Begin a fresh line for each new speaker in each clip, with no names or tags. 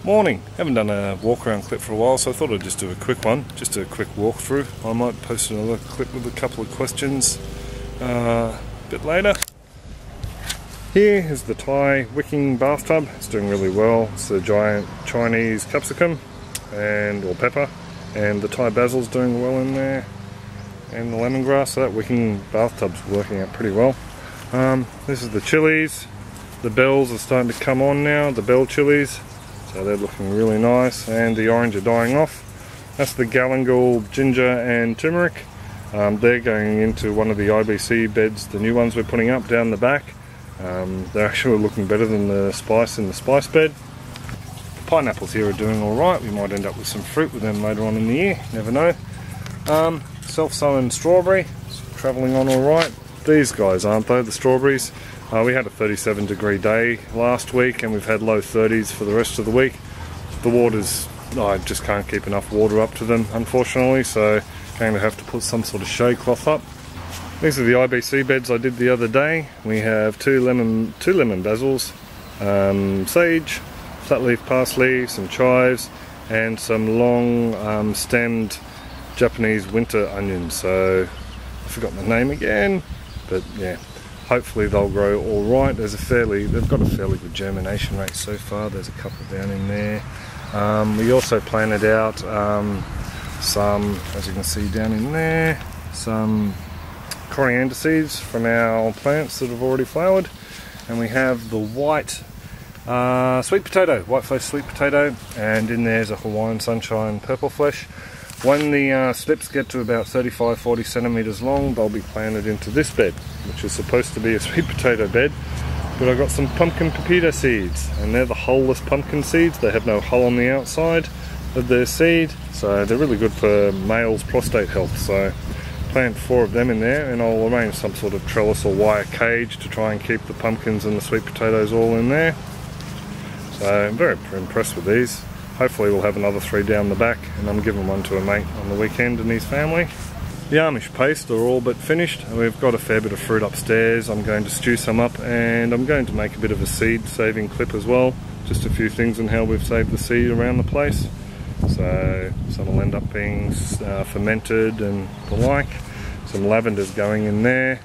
Morning. Haven't done a walk around clip for a while, so I thought I'd just do a quick one, just a quick walkthrough. I might post another clip with a couple of questions a bit later. Here is the Thai wicking bathtub. It's doing really well. It's a giant Chinese capsicum or pepper, and the Thai basil's doing well in there, and the lemongrass. So that wicking bathtub's working out pretty well. This is the chilies. The bells are starting to come on now, the bell chilies. So they're looking really nice, and the orange are dying off. That's the galangal, ginger and turmeric. They're going into one of the IBC beds, the new ones we're putting up down the back. They're actually looking better than the spice in the spice bed. The pineapples here are doing alright. We might end up with some fruit with them later on in the year, never know. Self-sown strawberry, travelling on alright. These guys, aren't they, the strawberries? We had a 37-degree day last week, and we've had low 30s for the rest of the week. The water's, I just can't keep enough water up to them, unfortunately, so going to have to put some sort of shade cloth up. These are the IBC beds I did the other day. We have two lemon basils, sage, flat leaf parsley, some chives, and some long stemmed Japanese winter onions. So I forgot the name again, but yeah. Hopefully they'll grow all right. They've got a fairly good germination rate so far. There's a couple down in there. We also planted out some, as you can see down in there, some coriander seeds from our plants that have already flowered. And we have the white sweet potato, white flesh sweet potato, and in there's a Hawaiian sunshine purple flesh. When the slips get to about 35-40 centimeters long, they'll be planted into this bed, which is supposed to be a sweet potato bed. But I've got some pumpkin pepita seeds, and they're the hull-less pumpkin seeds. They have no hull on the outside of their seed, so they're really good for males' prostate health. So plant 4 of them in there, and I'll arrange some sort of trellis or wire cage to try and keep the pumpkins and the sweet potatoes all in there. So I'm very impressed with these. Hopefully we'll have another 3 down the back, and I'm giving one to a mate on the weekend and his family. The Amish paste are all but finished. We've got a fair bit of fruit upstairs. I'm going to stew some up, and I'm going to make a bit of a seed saving clip as well. Just a few things on how we've saved the seed around the place. So some will end up being fermented and the like. Some lavender's going in there.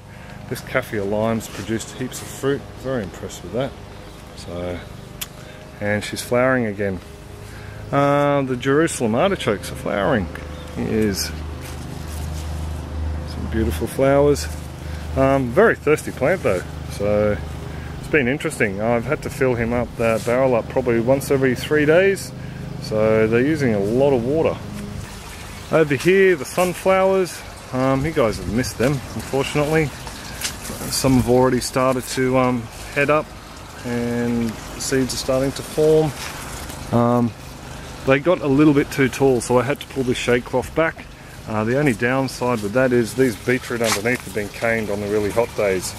This kaffir lime's produced heaps of fruit. Very impressed with that. So, and she's flowering again. The Jerusalem artichokes are flowering. Here's some beautiful flowers. Very thirsty plant though, so it's been interesting. I've had to fill him up, that barrel up, probably once every 3 days, so they're using a lot of water. Over here, the sunflowers, you guys have missed them, unfortunately. Some have already started to head up, and the seeds are starting to form. They got a little bit too tall, so I had to pull this shade cloth back. The only downside with that is these beetroot underneath have been caned on the really hot days.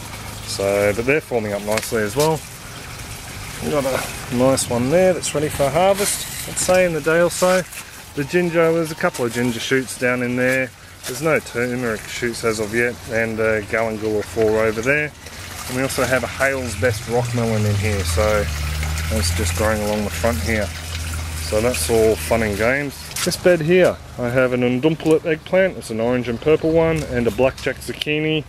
So, but they're forming up nicely as well. We've got a nice one there that's ready for harvest, let's say in the day or so. The ginger, there's a couple of ginger shoots down in there. There's no turmeric shoots as of yet, and a galangal or 4 over there. And we also have a Hale's Best rock melon in here, so that's just growing along the front here. So that's all fun and games. This bed here, I have an undumpulet eggplant. It's an orange and purple one, and a blackjack zucchini.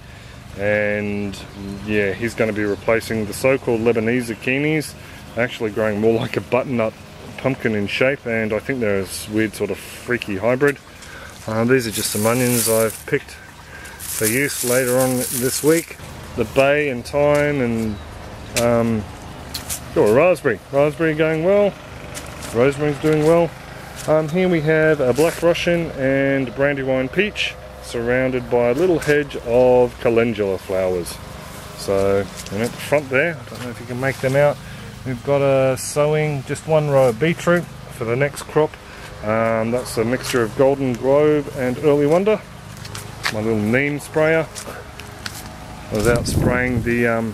And yeah, he's going to be replacing the so-called Lebanese zucchinis. Actually growing more like a butternut pumpkin in shape, and I think they're a weird sort of freaky hybrid. These are just some onions I've picked for use later on this week. The bay and thyme, and a raspberry going well. Rosemary's doing well. Here we have a black Russian and brandywine peach, surrounded by a little hedge of calendula flowers. So, and at the front there, I don't know if you can make them out, we've got a sowing, just 1 row of beetroot for the next crop. That's a mixture of Golden Grove and Early Wonder. My little neem sprayer. I was out spraying the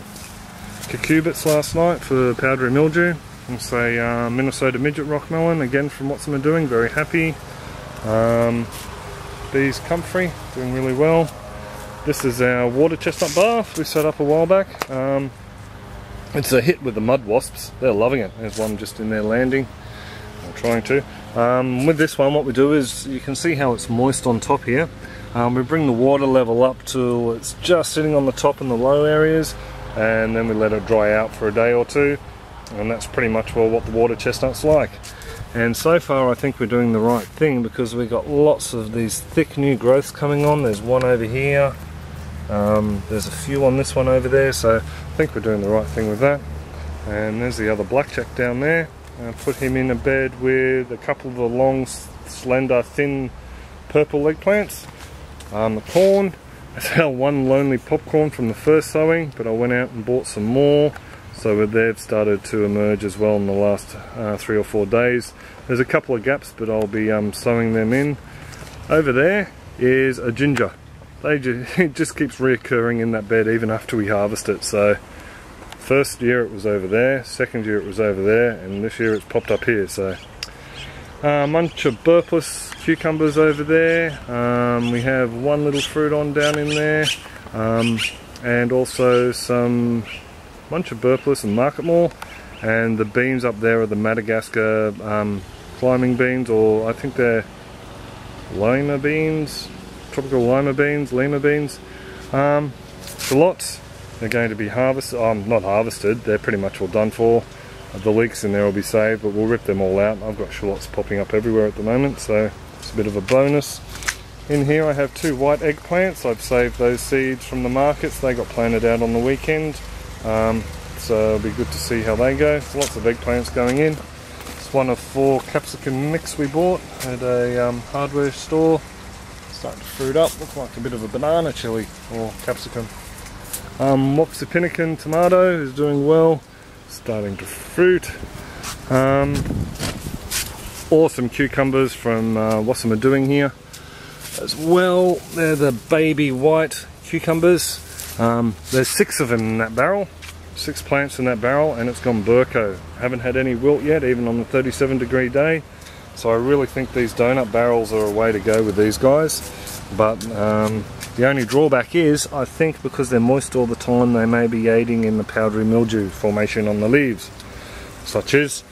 cucurbits last night for the powdery mildew. It's a Minnesota midget rock melon, again from What's I'm Doing, very happy. Bees comfrey, doing really well. This is our water chestnut bath we set up a while back. It's a hit with the mud wasps, they're loving it. There's one just in there landing. trying to. With this one, what we do is, you can see how it's moist on top here. We bring the water level up till it's just sitting on the top in the low areas, and then we let it dry out for a day or two, and that's pretty much what the water chestnut's like. And so far I think we're doing the right thing, because we've got lots of these thick new growths coming on. There's one over here, there's a few on this one over there, so I think we're doing the right thing with that. And there's the other blackjack down there. I put him in a bed with a couple of the long, slender, thin purple eggplants. The corn, I found one lonely popcorn from the first sowing, but I went out and bought some more, so they've started to emerge as well in the last 3 or 4 days. There's a couple of gaps, but I'll be sowing them in. Over there is a ginger. It just keeps reoccurring in that bed even after we harvest it. So first year it was over there, second year it was over there, and this year it's popped up here. So a bunch of burpless cucumbers over there. We have one little fruit on down in there, and also some bunch of burpless and marketmore. And the beans up there are the Madagascar climbing beans, or I think they're lima beans, tropical lima beans, shallots. They're going to be harvested, not harvested, they're pretty much all done for. The leeks in there will be saved, but we'll rip them all out. I've got shallots popping up everywhere at the moment, so it's a bit of a bonus. In here I have 2 white eggplants. I've saved those seeds from the markets. They got planted out on the weekend, so it'll be good to see how they go. Lots of eggplants going in. It's one of 4 capsicum mix we bought at a hardware store. Starting to fruit up, looks like a bit of a banana chili or capsicum. Wapsipinican tomato is doing well, starting to fruit. Awesome cucumbers from Wassama doing here as well. They're the baby white cucumbers. There's 6 of them in that barrel, 6 plants in that barrel, and it's gone Burko. Haven't had any wilt yet, even on the 37-degree day. So I really think these donut barrels are a way to go with these guys. But the only drawback is, I think because they're moist all the time, they may be aiding in the powdery mildew formation on the leaves. Such as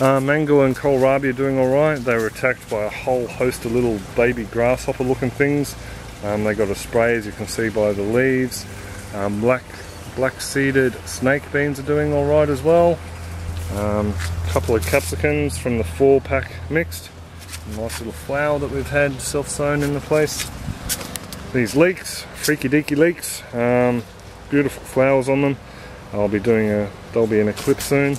mango and kohlrabi are doing alright. They were attacked by a whole host of little baby grasshopper looking things. They got a spray, as you can see by the leaves. Black seeded snake beans are doing alright as well. Couple of capsicums from the 4-pack mixed. Nice little flower that we've had self-sown in the place. These leeks, freaky deaky leeks, beautiful flowers on them. They'll be in a clip soon.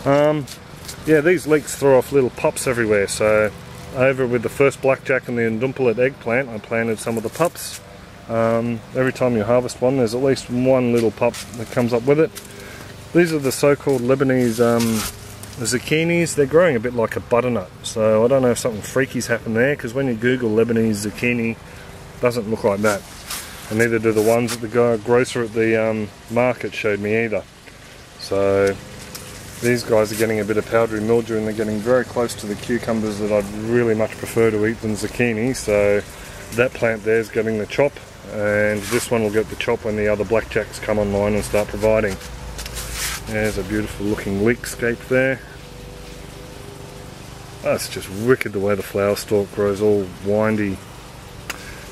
Yeah, these leeks throw off little pups everywhere, so over with the first blackjack and the Ndumpulet eggplant, I planted some of the pups. Every time you harvest one, there's at least one little pup that comes up with it. These are the so-called Lebanese zucchinis. They're growing a bit like a butternut, so I don't know if something freaky's happened there, because when you Google Lebanese zucchini, it doesn't look like that. And neither do the ones that the grocer at the market showed me either. So these guys are getting a bit of powdery mildew, and they're getting very close to the cucumbers that I'd really much prefer to eat than zucchini. So that plant there is getting the chop, and this one will get the chop when the other blackjacks come online and start providing. There's a beautiful looking leekscape there. That's just wicked the way the flower stalk grows all windy.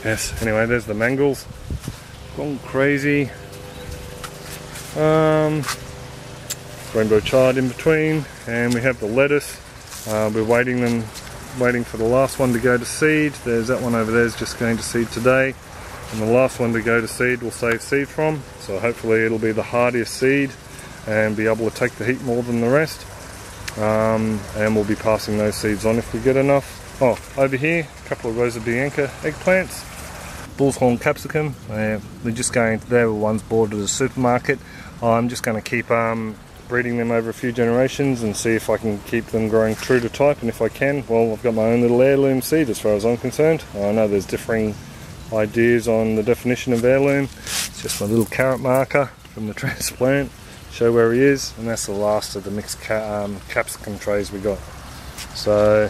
Yes, anyway, there's the mangels. Gone crazy. Rainbow chard in between, and we have the lettuce. We're waiting for the last one to go to seed. There's that one over there is just going to seed today, and the last one to go to seed we'll save seed from. So hopefully it'll be the hardiest seed and be able to take the heat more than the rest. And we'll be passing those seeds on if we get enough. Oh, over here, a couple of Rosa Bianca eggplants. Bull's horn capsicum. They're just going. They're the ones bought at a supermarket. I'm just going to keep breeding them over a few generations and see if I can keep them growing true to type. And if I can, well, I've got my own little heirloom seed as far as I'm concerned. I know there's differing ideas on the definition of heirloom. It's just my little carrot marker from the transplant. Show where he is, and that's the last of the mixed capsicum trays we got. So,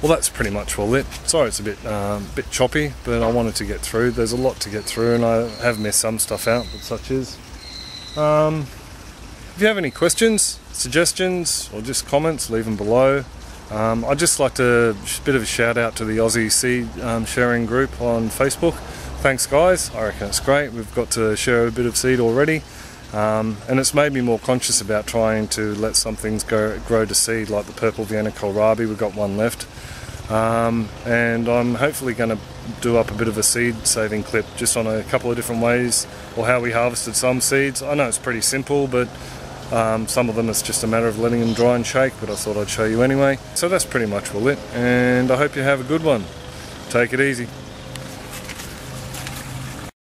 well, that's pretty much all it. Sorry it's a bit choppy, but I wanted to get through. There's a lot to get through, and I have missed some stuff out, but such as. If you have any questions, suggestions, or just comments, leave them below. I'd just like to bit of a shout out to the Aussie seed sharing group on Facebook. Thanks guys, I reckon it's great. We've got to share a bit of seed already, and it's made me more conscious about trying to let some things grow to seed, like the purple Vienna kohlrabi. We've got one left, and I'm hopefully going to do up a bit of a seed saving clip just on a couple of different ways, or how we harvested some seeds. I know it's pretty simple, but some of them it's just a matter of letting them dry and shake, but I thought I'd show you anyway. So that's pretty much all it, and I hope you have a good one. Take it easy.